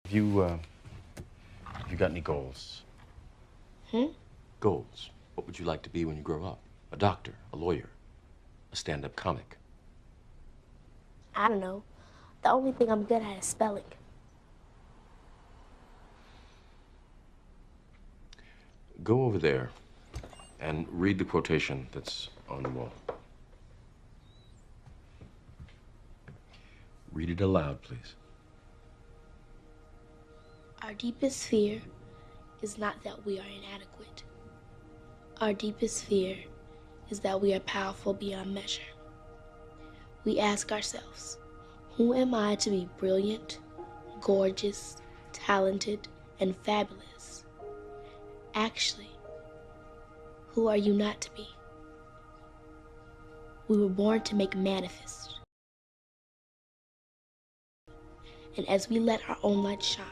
Have you got any goals? Goals. What would you like to be when you grow up? A doctor, a lawyer, a stand-up comic? I don't know. The only thing I'm good at is spelling. Go over there and read the quotation that's on the wall. Read it aloud, please. Our deepest fear is not that we are inadequate. Our deepest fear is that we are powerful beyond measure. We ask ourselves, who am I to be brilliant, gorgeous, talented, and fabulous? Actually, who are you not to be? We were born to make manifest. And as we let our own light shine,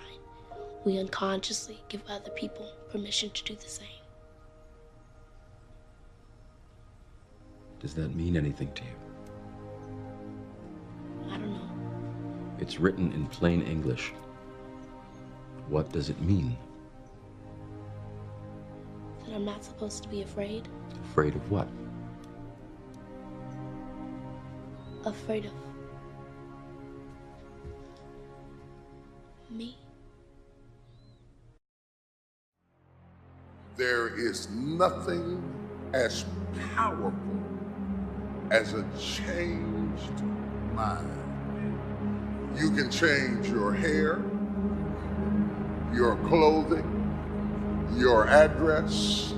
we unconsciously give other people permission to do the same. Does that mean anything to you? I don't know. It's written in plain English. What does it mean? That I'm not supposed to be afraid. Afraid of what? Afraid of me. There is nothing as powerful as a changed mind. You can change your hair, your clothing, your address,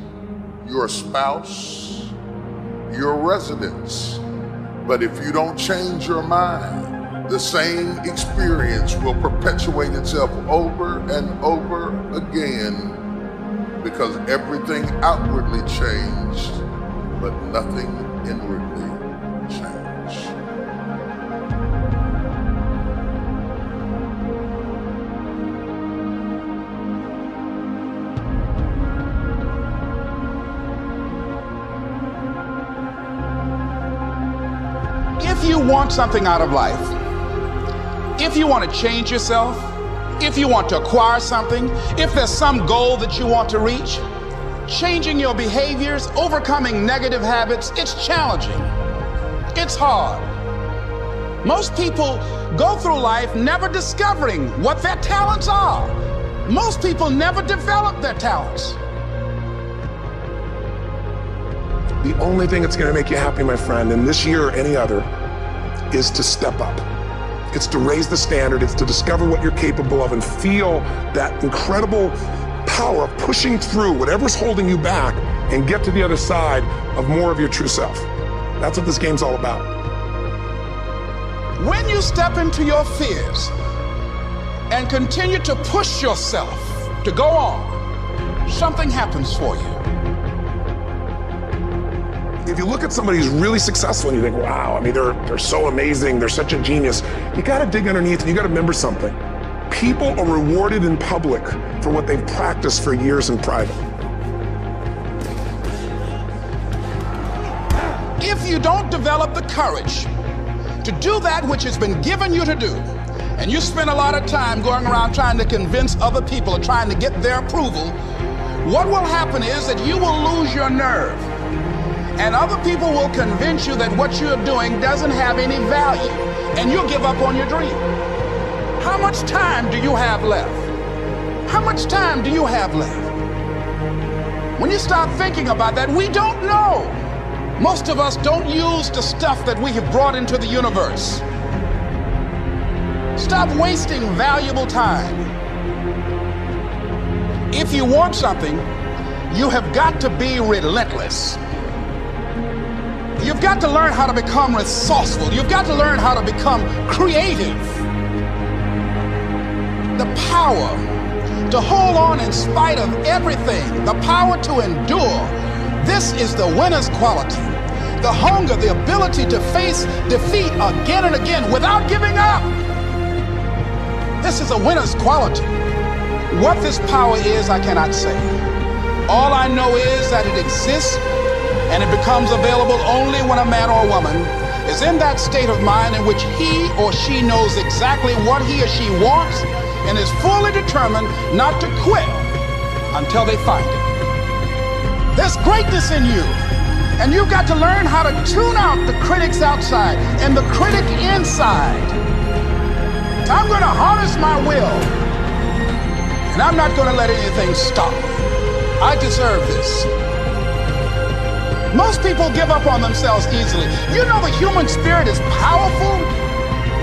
your spouse, your residence. But if you don't change your mind, the same experience will perpetuate itself over and over again, because everything outwardly changed, but nothing inwardly changed. If you want something out of life, if you want to change yourself, if you want to acquire something, if there's some goal that you want to reach, changing your behaviors, overcoming negative habits, it's challenging. It's hard. Most people go through life never discovering what their talents are. Most people never develop their talents. The only thing that's going to make you happy, my friend, in this year or any other, is to step up. It's to raise the standard. It's to discover what you're capable of and feel that incredible power of pushing through whatever's holding you back and get to the other side of more of your true self. That's what this game's all about. When you step into your fears and continue to push yourself to go on, something happens for you. If you look at somebody who's really successful and you think, wow, I mean, they're so amazing, they're such a genius, you gotta dig underneath and you gotta remember something. People are rewarded in public for what they've practiced for years in private. If you don't develop the courage to do that which has been given you to do, and you spend a lot of time going around trying to convince other people or trying to get their approval, what will happen is that you will lose your nerve. And other people will convince you that what you're doing doesn't have any value, and you'll give up on your dream. How much time do you have left? How much time do you have left? When you start thinking about that, we don't know. Most of us don't use the stuff that we have brought into the universe. Stop wasting valuable time. If you want something, you have got to be relentless. You've got to learn how to become resourceful. You've got to learn how to become creative. The power to hold on in spite of everything, the power to endure. This is the winner's quality. The hunger, the ability to face defeat again and again without giving up. This is a winner's quality. What this power is, I cannot say. All I know is that it exists, and it becomes available only when a man or a woman is in that state of mind in which he or she knows exactly what he or she wants and is fully determined not to quit until they find it. There's greatness in you, and you've got to learn how to tune out the critics outside and the critic inside. I'm going to harness my will, and I'm not going to let anything stop me. I deserve this. Most people give up on themselves easily. You know the human spirit is powerful.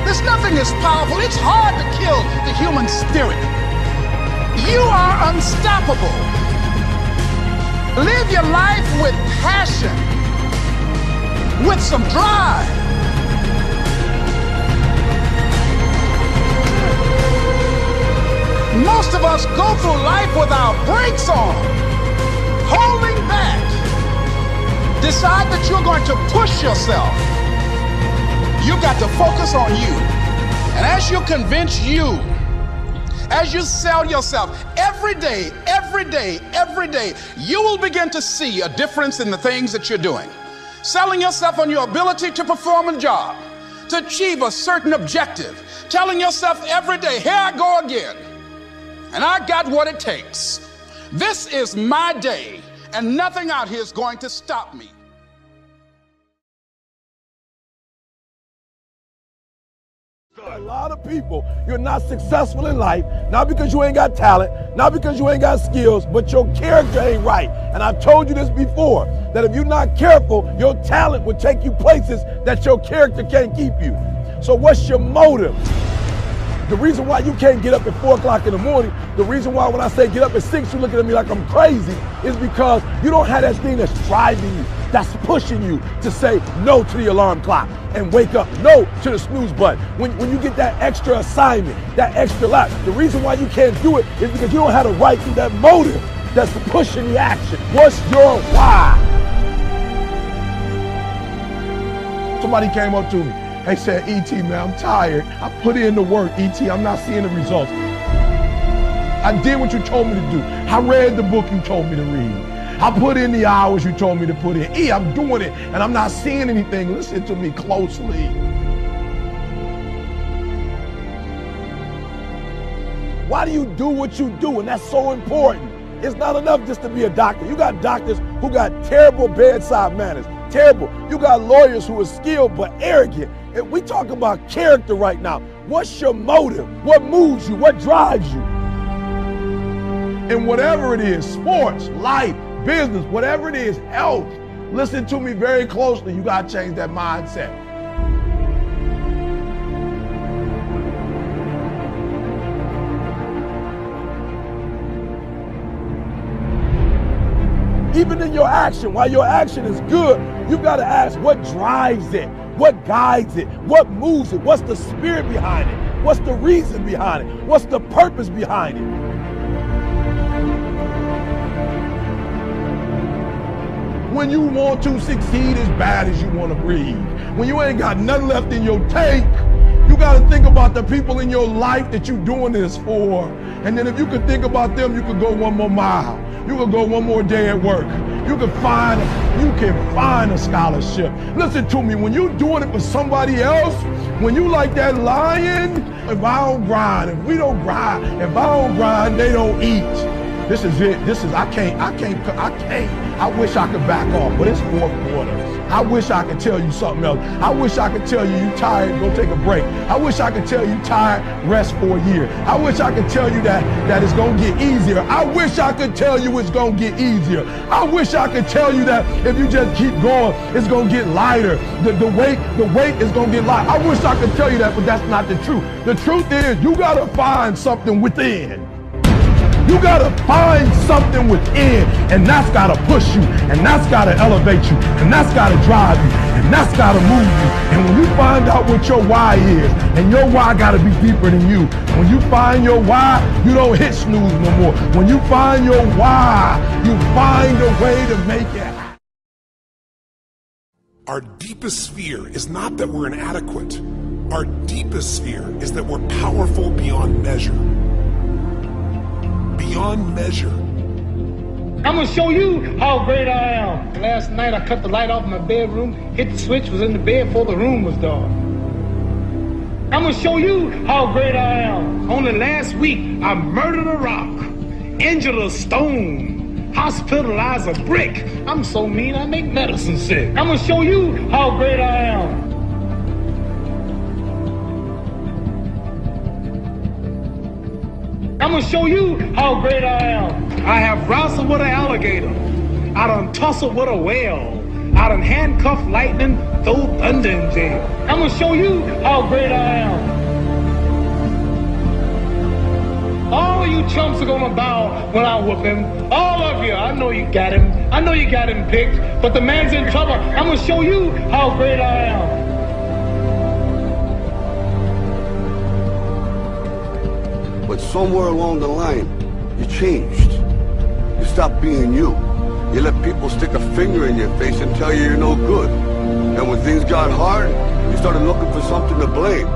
There's nothing as powerful. It's hard to kill the human spirit. You are unstoppable. Live your life with passion, with some drive. Most of us go through life with our brakes on, holding back. Decide that you're going to push yourself. You've got to focus on you. And as you convince you, as you sell yourself every day, you will begin to see a difference in the things that you're doing. Selling yourself on your ability to perform a job, to achieve a certain objective. Telling yourself every day, here I go again. And I got what it takes. This is my day, and nothing out here is going to stop me. A lot of people, you're not successful in life, not because you ain't got talent, not because you ain't got skills, but your character ain't right. And I've told you this before, that if you're not careful, your talent will take you places that your character can't keep you. So what's your motive? The reason why you can't get up at 4 o'clock in the morning, the reason why when I say get up at 6, you're looking at me like I'm crazy, is because you don't have that thing that's driving you, that's pushing you to say no to the alarm clock and wake up, no to the snooze button. When you get that extra assignment, that extra lap, the reason why you can't do it is because you don't have the right to that motive that's pushing the action. What's your why? Somebody came up to me. They said, E.T., man, I'm tired. I put in the work, E.T., I'm not seeing the results. I did what you told me to do. I read the book you told me to read. I put in the hours you told me to put in. I'm doing it, and I'm not seeing anything. Listen to me closely. Why do you do what you do? And that's so important. It's not enough just to be a doctor. You got doctors who got terrible bedside manners. Terrible. You got lawyers who are skilled but arrogant. And we talk about character right now. What's your motive? What moves you? What drives you? And whatever it is, sports, life, business, whatever it is, health, listen to me very closely. You got to change that mindset. Even in your action, while your action is good, you've got to ask what drives it, what guides it, what moves it, what's the spirit behind it, what's the reason behind it, what's the purpose behind it. When you want to succeed as bad as you want to breathe, when you ain't got nothing left in your tank, you got to think about the people in your life that you're doing this for. And then if you could think about them, you could go one more mile. You could go one more day at work. You can find a scholarship. Listen to me, when you're doing it for somebody else, when you like that lion, if I don't grind, if we don't grind, if I don't grind, they don't eat. This is it. I wish I could back off, but it's fourth quarter. I wish I could tell you something else. I wish I could tell you tired, go take a break. I wish I could tell you tired, rest for a year. I wish I could tell you that it's gonna get easier. I wish I could tell you it's gonna get easier. I wish I could tell you that if you just keep going, it's gonna get lighter. The weight is gonna get lighter. I wish I could tell you that, but that's not the truth. The truth is you gotta find something within. You gotta find something within, and that's gotta push you, and that's gotta elevate you, and that's gotta drive you, and that's gotta move you. And when you find out what your why is, and your why gotta be deeper than you, when you find your why, you don't hit snooze no more. When you find your why, you find a way to make it happen. Our deepest fear is not that we're inadequate. Our deepest fear is that we're powerful beyond measure. Beyond measure. I'm gonna show you how great I am. Last night I cut the light off in my bedroom, hit the switch, was in the bed before the room was dark. I'm gonna show you how great I am. Only last week, I murdered a rock, injured a stone, hospitalized a brick. I'm so mean, I make medicine sick. I'm gonna show you how great I am. I'm gonna show you how great I am. I have wrestled with an alligator. I done tussled with a whale. I done handcuffed lightning, throw thunder in jail. I'm gonna show you how great I am. All of you chumps are gonna bow when I whoop him. All of you. I know you got him. I know you got him picked, but the man's in trouble. I'm gonna show you how great I am. But somewhere along the line, you changed. You stopped being you. You let people stick a finger in your face and tell you you're no good. And when things got hard, you started looking for something to blame.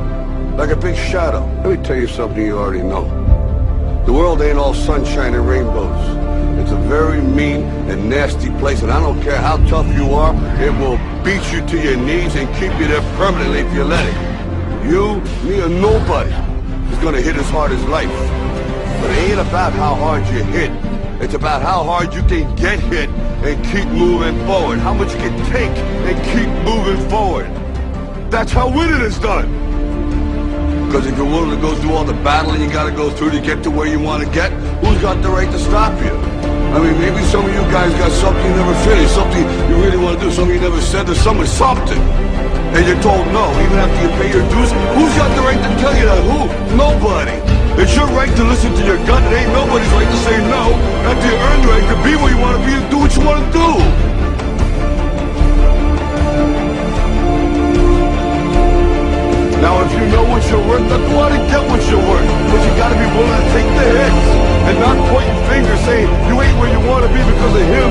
Like a big shadow. Let me tell you something you already know. The world ain't all sunshine and rainbows. It's a very mean and nasty place, and I don't care how tough you are, it will beat you to your knees and keep you there permanently if you let it. You, me, or nobody is gonna hit as hard as life. But it ain't about how hard you hit. It's about how hard you can get hit and keep moving forward. How much you can take and keep moving forward. That's how winning is done. Because if you're willing to go through all the battling you gotta go through to get to where you want to get, who's got the right to stop you? I mean, maybe some of you guys got something you never finished, something you really want to do, something you never said to someone, something. And you're told no, even after you pay your dues. Who's got the right to tell you that? Who? Nobody. It's your right to listen to your gut. It ain't nobody's right to say no. After you earn the right to be where you want to be and do what you want to do. Now, if you know what you're worth, then go out and get what you're worth. But you gotta be willing to take the hits and not pointing fingers saying you ain't where you want to be because of him